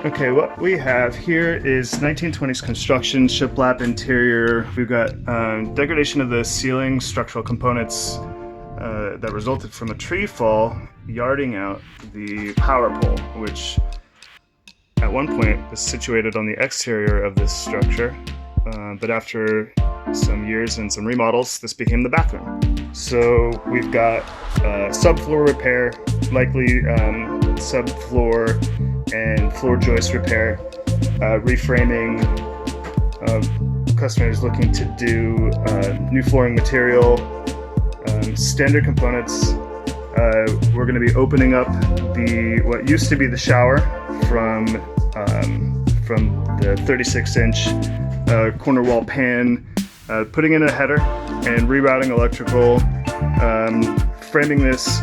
Okay, what we have here is 1920s construction, shiplap interior. We've got degradation of the ceiling structural components that resulted from a tree fall, yarding out the power pole, which at one point was situated on the exterior of this structure, but after some years and some remodels, this became the bathroom. So we've got subfloor repair, likely subfloor and floor joist repair, reframing, customers looking to do new flooring material, standard components. We're going to be opening up what used to be the shower from the 36-inch corner wall pan, putting in a header and rerouting electrical, framing this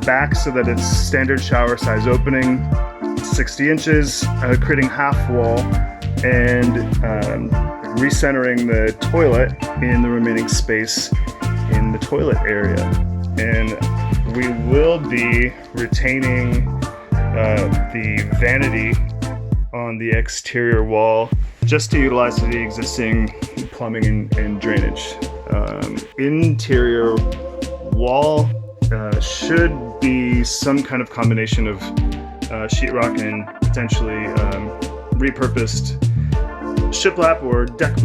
back so that it's standard shower size opening, 60 inches, creating half wall, and recentering the toilet in the remaining space in the toilet area. And we will be retaining the vanity on the exterior wall just to utilize the existing plumbing and drainage. Interior wall should be some kind of combination of sheetrock and potentially repurposed shiplap or deck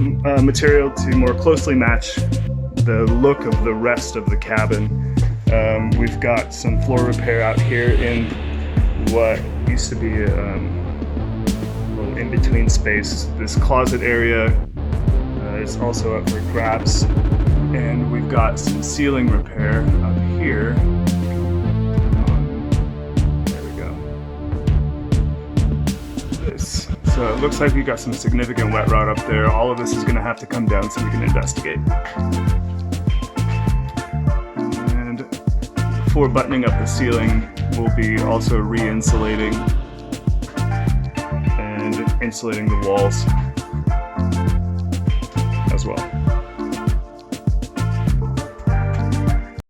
material to more closely match the look of the rest of the cabin. We've got some floor repair out here in what used to be a little in-between space. This closet area is also up for grabs, and we've got some ceiling repair up here. So it looks like we've got some significant wet rot up there. All of this is going to have to come down so we can investigate. And before buttoning up the ceiling, we'll be also re-insulating and insulating the walls as well.